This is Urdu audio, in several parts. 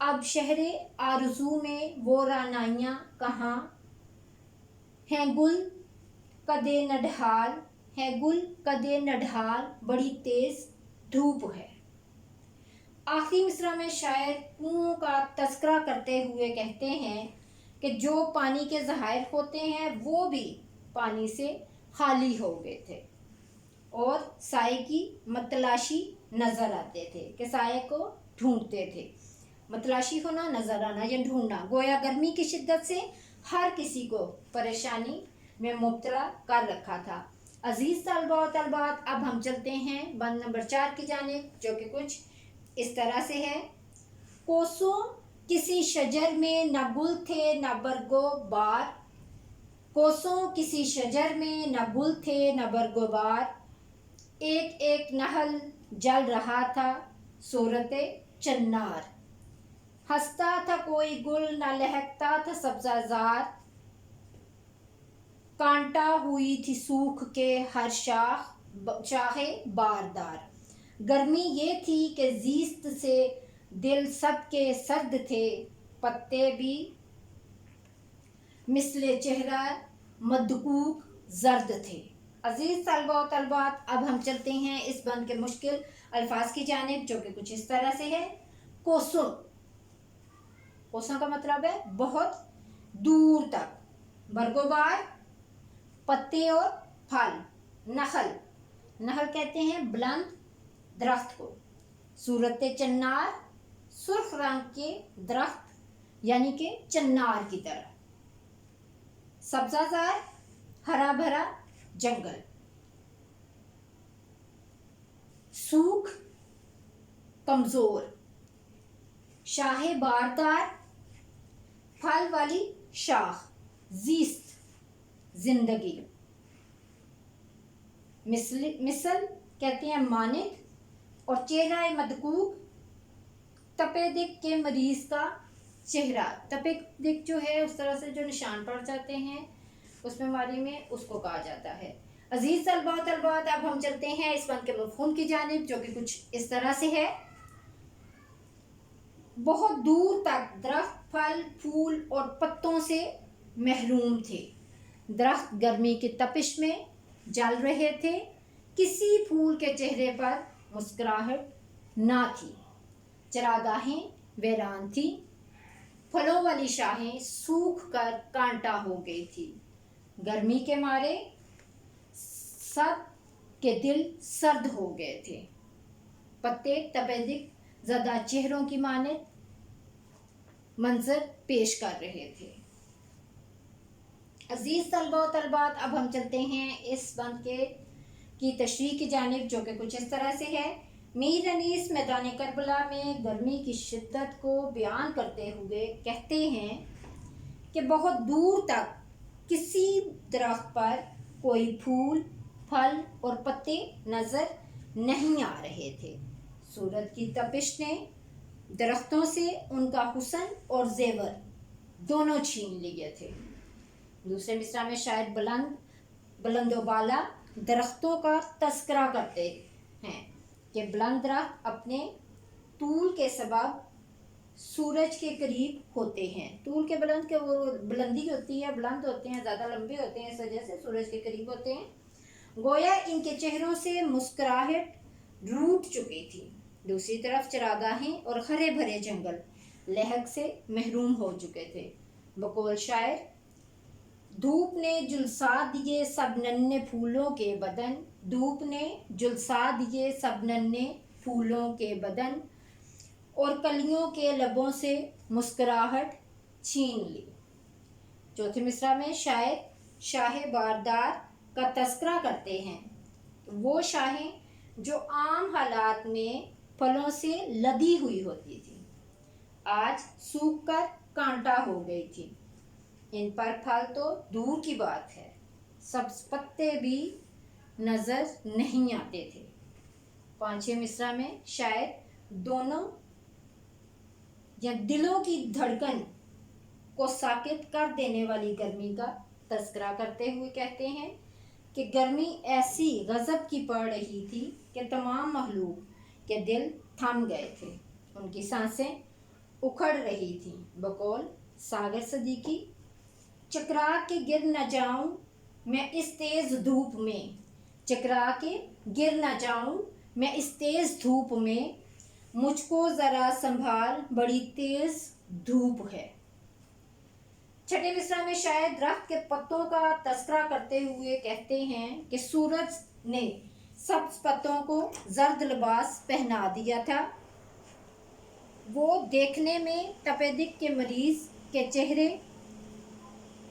اب شہر آرزو میں وہ رعنائیاں کہاں ہیں گل کدے نڈھال ہے گل کدے نڈھال بڑی تیز دھوپ ہے۔ آخری مصرع میں شاعر کنوؤں کا تذکرہ کرتے ہوئے کہتے ہیں کہ جو پانی کے ذخائر ہوتے ہیں وہ بھی پانی سے خالی ہو گئے تھے اور سائے کی متلاشی نظر آتے تھے کہ سائے کو ڈھونڈتے تھے۔ متلاشی ہونا، نظر آنا یا ڈھونڈنا، گویا گرمی کی شدت سے ہر کسی کو پریشانی میں مبتلا کر رکھا تھا۔ عزیز طلباء و طالبات، اب ہم چلتے ہیں بند نمبر 4 کی جانب، جو کہ کچھ اس طرح سے ہے۔ کوسوں کسی شجر میں نہ گل تھے نہ برگو بار، کوسوں کسی شجر میں نہ گل تھے نہ برگو بار، ایک ایک نہل جل رہا تھا صورت چنار، ہنستا تھا کوئی گل نہ لہکتا تھا سبزہ زار، کانٹا ہوئی تھی سوکھ کے ہر شاخ باردار، گرمی یہ تھی کہ زیست سے دل سب کے سرد تھے، پتے بھی مثل چہرہ مدکوک زرد تھے۔ عزیز طلباء و طالبات، اب ہم چلتے ہیں اس بند کے مشکل الفاظ کی جانب، جو کہ کچھ اس طرح سے ہے۔ کوسوں، کوسوں کا مطلب ہے بہت دور تک، برگوبار پتے اور پھل، نخل، نخل کہتے ہیں بلند درخت کو، صورت چنار سرخ رنگ کے درخت یعنی کہ چنار کی طرح، سبزہ زار ہرا بھرا جنگل، سوکھ کمزور، شاہ باردار پھل والی شاخ، زیست زندگی، مثل کہتے ہیں مانند، اور چہرہ مدکوک تپے دق کے مریض کا چہرہ، تپے دق جو ہے اس طرح سے جو نشان پڑ جاتے ہیں اس بیماری میں، اس کو کہا جاتا ہے۔ عزیز طلباء و طالبات، اب ہم چلتے ہیں اس بند کے مفہوم کی جانب، جو کہ کچھ اس طرح سے ہے۔ بہت دور تک درخت پھل پھول اور پتوں سے محروم تھے، درخت گرمی کی تپش میں جل رہے تھے، کسی پھول کے چہرے پر مسکراہٹ نہ تھی، چراگاہیں ویران تھی، پھلوں والی شاخیں سوکھ کر کانٹا ہو گئی تھی، گرمی کے مارے سب کے دل سرد ہو گئے تھے، پتے تپیدق زدہ چہروں کی مانند منظر پیش کر رہے تھے۔ عزیز طلباء و طالبات، اب ہم چلتے ہیں اس بند کی تشریح کی جانب، جو کہ کچھ اس طرح سے ہے۔ میر انیس میدان کربلا میں گرمی کی شدت کو بیان کرتے ہوئے کہتے ہیں کہ بہت دور تک کسی درخت پر کوئی پھول پھل اور پتے نظر نہیں آ رہے تھے، سورج کی تپش نے درختوں سے ان کا حسن اور زیور دونوں چھین لیے تھے۔ دوسرے مصرع میں شاعر بلند و بالا درختوں کا تذکرہ کرتے ہیں کہ بلند درخت اپنے طول کے سبب سورج کے قریب ہوتے ہیں، طول کے بلند کے وہ بلندی ہوتی ہے، بلند ہوتے ہیں، زیادہ لمبے ہوتے ہیں، اس وجہ سے سورج کے قریب ہوتے ہیں، گویا ان کے چہروں سے مسکراہٹ روٹ چکی تھی، دوسری طرف چراگاہیں اور ہرے بھرے جنگل لہک سے محروم ہو چکے تھے۔ بقول شاعر، دھوپ نے جھلسا دیے سب ننھے پھولوں کے بدن، دھوپ نے جھلسا دیے سب ننھے پھولوں کے بدن، اور کلیوں کے لبوں سے مسکراہٹ چھین لی۔ چوتھے مصرع میں شاعر شاہ باردار کا تذکرہ کرتے ہیں، وہ شاخیں جو عام حالات میں پھلوں سے لدی ہوئی ہوتی تھی، آج سوکھ کر کانٹا ہو گئی تھی، ان پر پھل تو دور کی بات ہے، سبز پتے بھی نظر نہیں آتے تھے۔ پانچویں مصرع میں شاعر دونوں یا دلوں کی دھڑکن کو ساکت کر دینے والی گرمی کا تذکرہ کرتے ہوئے کہتے ہیں کہ گرمی ایسی غضب کی پڑ رہی تھی کہ تمام مخلوق کے دل تھم گئے تھے، ان کی سانسیں اکھڑ رہی تھیں بقول ساغر صدیقی۔ چکرا کے گر نہ جاؤں میں اس تیز دھوپ میں، چکرا کے گر نہ جاؤں میں اس تیز دھوپ میں، مجھ کو ذرا سنبھال بڑی تیز دھوپ ہے۔ چھٹے مصرع میں شاعر درخت کے پتوں کا تذکرہ کرتے ہوئے کہتے ہیں کہ سورج نے سبز پتوں کو زرد لباس پہنا دیا تھا۔ وہ دیکھنے میں تپیدق کے مریض کے چہرے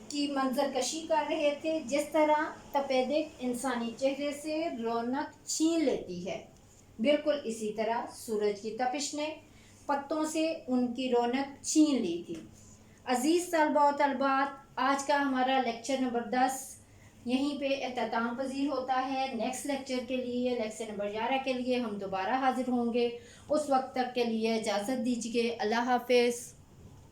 کی منظر کشی کر رہے تھے، جس طرح تپیدق انسانی چہرے سے رونق چھین لیتی ہے، بالکل اسی طرح سورج کی تپش نے پتوں سے ان کی رونق چھین لی تھی۔ عزیز طلباء و طالبات، آج کا ہمارا لیکچر نمبر 10 یہیں پہ اختتام پذیر ہوتا ہے۔ نیکسٹ لیکچر کے لیے، لیکچر نمبر 11 کے لیے ہم دوبارہ حاضر ہوں گے۔ اس وقت تک کے لیے اجازت دیجیے۔ اللہ حافظ۔